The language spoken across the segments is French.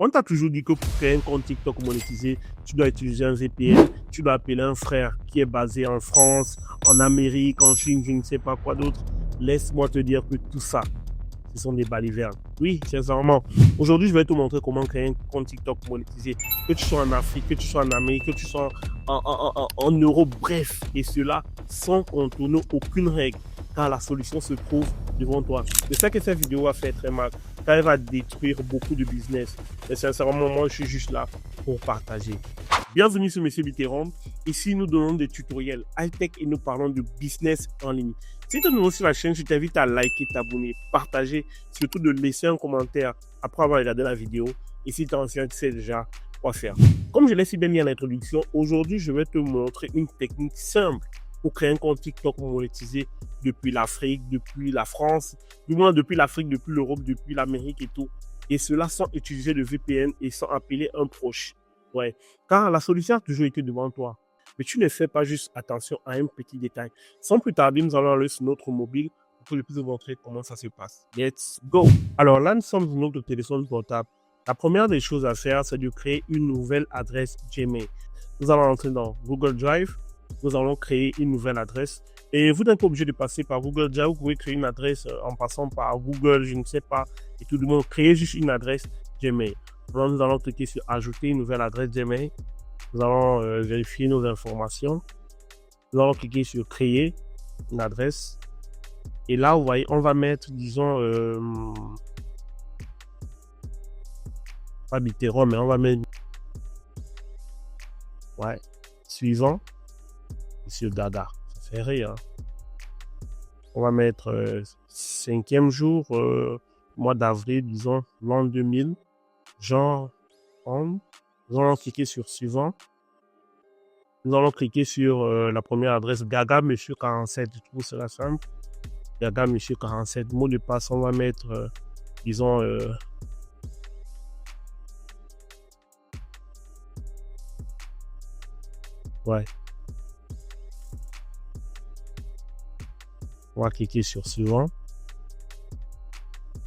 On t'a toujours dit que pour créer un compte TikTok monétisé, tu dois utiliser un VPN, tu dois appeler un frère qui est basé en France, en Amérique, en Chine, je ne sais pas quoi d'autre. Laisse-moi te dire que tout ça, ce sont des balivernes. Oui, sincèrement. Aujourd'hui, je vais te montrer comment créer un compte TikTok monétisé. Que tu sois en Afrique, que tu sois en Amérique, que tu sois en Europe, bref. Et cela sans contourner aucune règle. Car la solution se trouve devant toi. Je sais que cette vidéo va faire très mal. Car elle va détruire beaucoup de business. Mais sincèrement, moi, je suis juste là pour partager. Bienvenue sur Monsieur Biteron. Ici, nous donnons des tutoriels high-tech et nous parlons de business en ligne. Si tu es nouveau sur la chaîne, je t'invite à liker, t'abonner, partager, surtout de laisser un commentaire après avoir regardé la vidéo. Et si tu es ancien, tu sais déjà quoi faire. Comme je l'ai si bien dit à l'introduction, aujourd'hui, je vais te montrer une technique simple pour créer un compte TikTok monétisé depuis l'Afrique, depuis la France, du moins depuis l'Afrique, depuis l'Europe, depuis l'Amérique et tout. Et cela sans utiliser le VPN et sans appeler un proche. Ouais, car la solution a toujours été devant toi. Mais tu ne fais pas juste attention à un petit détail. Sans plus tarder, nous allons aller sur notre mobile pour que je puisse vous montrer comment ça se passe. Let's go! Alors là, nous sommes sur notre téléphone portable. La première des choses à faire, c'est de créer une nouvelle adresse Gmail. Nous allons entrer dans Google Drive. Nous allons créer une nouvelle adresse. Et vous n'êtes pas obligé de passer par Google Drive. Vous pouvez créer une adresse en passant par Google, je ne sais pas. Et tout le monde, créer juste une adresse Gmail. Alors, nous allons cliquer sur ajouter une nouvelle adresse Gmail. Nous allons vérifier nos informations. Nous allons cliquer sur créer une adresse. Et là, vous voyez, on va mettre, disons, pas Biteron, mais on va mettre, ouais, suivant, Monsieur Dada. Ça fait rire. Hein? On va mettre 5e jour, mois d'avril, disons, l'an 2000. Genre, nous allons cliquer sur suivant. Nous allons cliquer sur la première adresse Gaga Monsieur 47. Je trouve cela simple. Gaga Monsieur 47. Mot de passe, on va mettre, disons, ouais. On va cliquer sur suivant.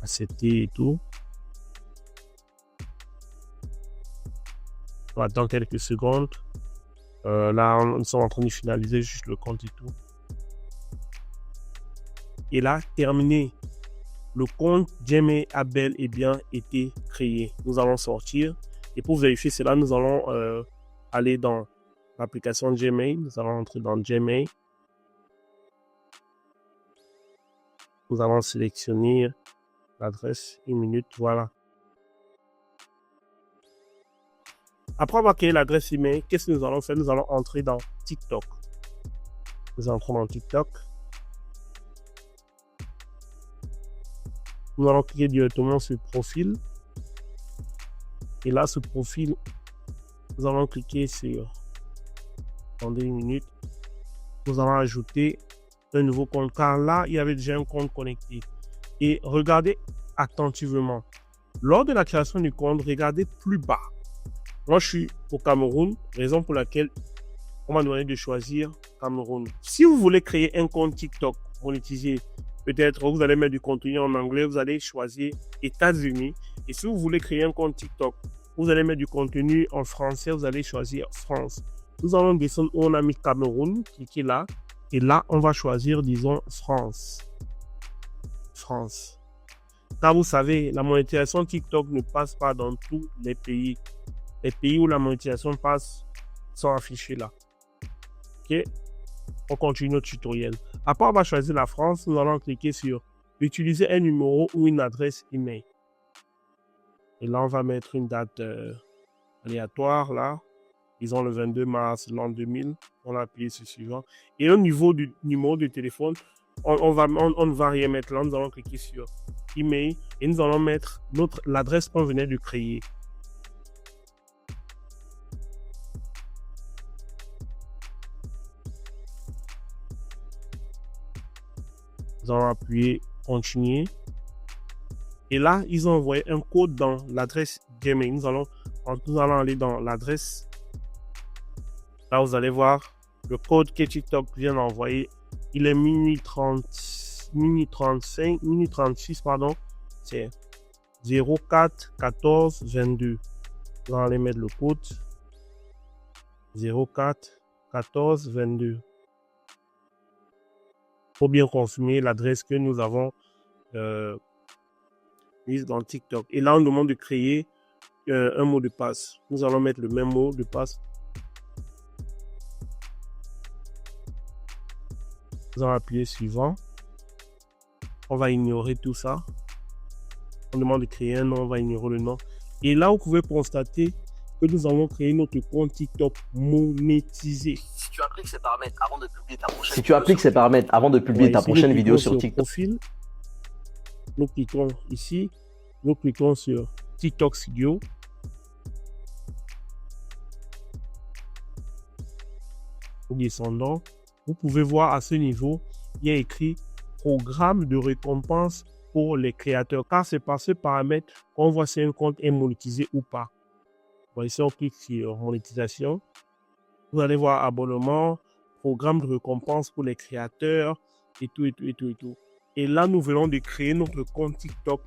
Accepter et tout. On va attendre quelques secondes. Là, nous sommes en train de finaliser juste le compte et tout. Et là, terminé. Le compte Gmail a bel et bien été créé. Nous allons sortir. Et pour vérifier cela, nous allons aller dans l'application Gmail. Nous allons entrer dans Gmail. Nous allons sélectionner l'adresse. 1 minute, voilà. Après avoir créé l'adresse email, qu'est-ce que nous allons faire? Nous allons entrer dans TikTok. Nous entrons dans TikTok. Nous allons cliquer directement sur profil. Et là, ce profil, nous allons cliquer sur... Attendez 1 minute. Nous allons ajouter un nouveau compte. Car là, il y avait déjà un compte connecté. Et regardez attentivement. Lors de la création du compte, regardez plus bas. Moi, je suis au Cameroun, raison pour laquelle on m'a demandé de choisir Cameroun. Si vous voulez créer un compte TikTok monétisé, peut-être vous allez mettre du contenu en anglais, vous allez choisir États-Unis. Et si vous voulez créer un compte TikTok, vous allez mettre du contenu en français, vous allez choisir France. Nous allons descendre où on a mis Cameroun, cliquez là. Et là, on va choisir, disons, France. France. Car vous savez, la monétisation TikTok ne passe pas dans tous les pays. Les pays où la monétisation passe sont affichés là. Ok, on continue notre tutoriel. Après, on va choisir la France. Nous allons cliquer sur utiliser un numéro ou une adresse email. Et là, on va mettre une date aléatoire là. Disons le 22 mars l'an 2000. On va appuyer sur suivant. Et au niveau du numéro de téléphone, on ne va rien mettre là. Nous allons cliquer sur email et nous allons mettre l'adresse qu'on venait de créer. Nous allons appuyer continuer. Et là, ils ont envoyé un code dans l'adresse Gmail. Nous allons aller dans l'adresse. Là, vous allez voir le code que TikTok vient d'envoyer. Il est mini 36, pardon. C'est 04 14 22. On va aller mettre le code 04 14 22. Faut bien confirmer l'adresse que nous avons mise dans TikTok. Et là, on demande de créer un mot de passe. Nous allons mettre le même mot de passe. Nous allons appuyer suivant. On va ignorer tout ça. On demande de créer un nom, on va ignorer le nom. Et là, vous pouvez constater que nous avons créé notre compte TikTok monétisé. Si tu appliques ces paramètres avant de publier ta prochaine vidéo sur TikTok. Profil, nous cliquons ici, nous cliquons sur TikTok Studio. Nous descendons. Vous pouvez voir à ce niveau, il y a écrit programme de récompense pour les créateurs, car c'est par ce paramètre qu'on voit si un compte est monétisé ou pas. Bon, ici, on clique sur monétisation. Vous allez voir abonnement, programme de récompense pour les créateurs et tout. Et là, nous venons de créer notre compte TikTok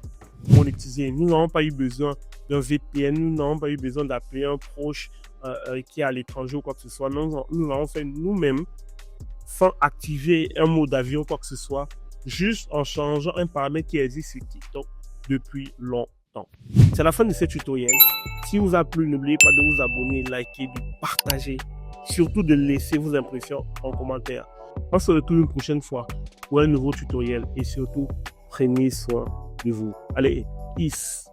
monétisé. Nous n'avons pas eu besoin d'un VPN, nous n'avons pas eu besoin d'appeler un proche qui est à l'étranger ou quoi que ce soit. Nous l'avons fait nous-mêmes sans activer un mode d'avion ou quoi que ce soit, juste en changeant un paramètre qui existe sur TikTok depuis longtemps. C'est la fin de ce tutoriel. Si vous a plu, n'oubliez pas de vous abonner, liker, de partager, surtout de laisser vos impressions en commentaire. On se retrouve une prochaine fois pour un nouveau tutoriel et surtout, prenez soin de vous. Allez, peace!